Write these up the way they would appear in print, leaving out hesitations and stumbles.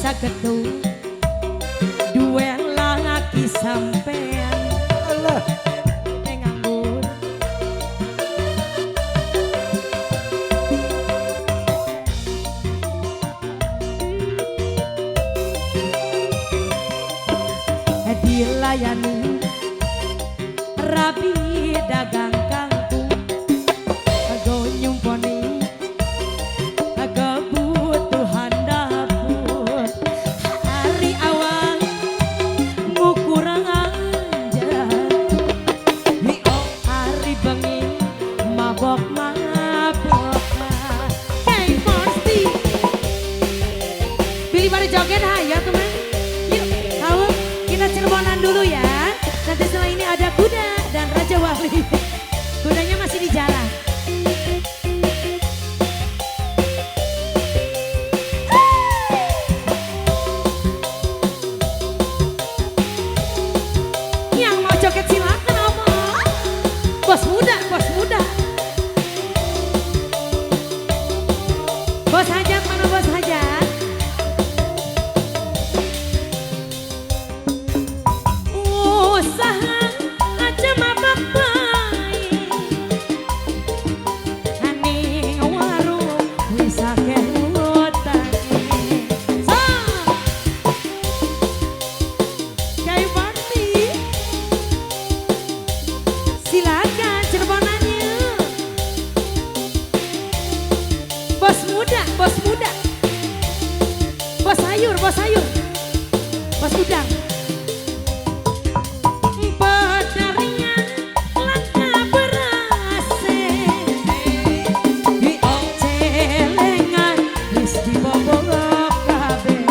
rasa gedung duel lagi sampean Allah nganggur dilayani rapi dagang kangkung ago nyumponi kebutuhan dapur hari awal ngukur aja hari bengi mabok kayak pasti pilih pada joget ya teman yuk tahu kita Cirebonan dulu ya nanti setelah ini ada kuda dan Raja Wali kudanya masih di jalan. Yang mau joget silakan Om. Bos muda, bos muda. Bos hajat mana bos hajat? Usaha aja mabak baik. Haning warung wis akeh utange. So. Kayak party. Silakan Cirebonannya. Bos muda, bos muda. Bos sayur, bos sayur. Bos udang. Pedarian langka berase. Di celengan wis dibobok kabeh.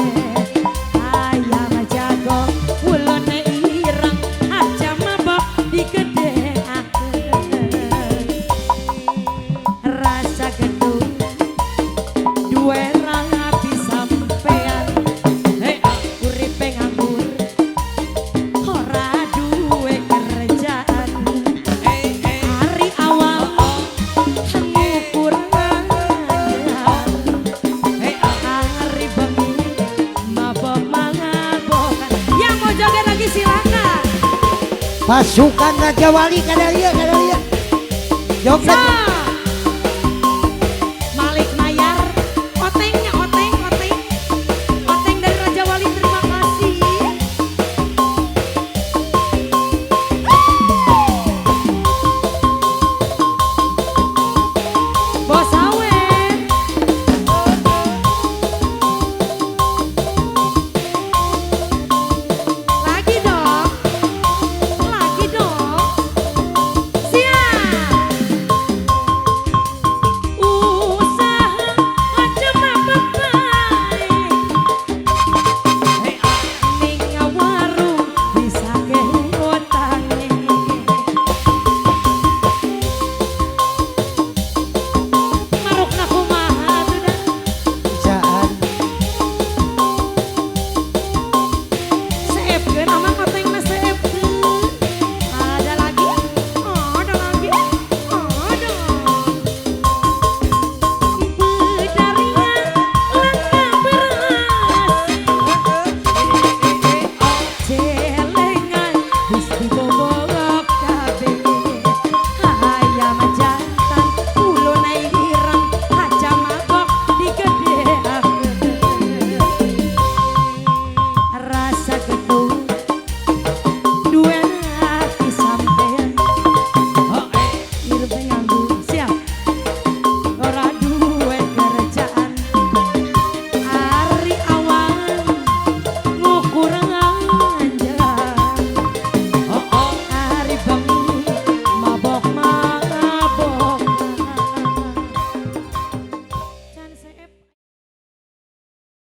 Ayam jago ulone ireng aja mabok digedekaken. Rasa gedung duwe rapi sampean. Hei uripe nganggur ora duwe kerjaan. Hari awal ngukur aja. Hari bengi mabok-mabokan. Yang mau joget lagi silakan. pasukan Raja Wali kada lieu joget.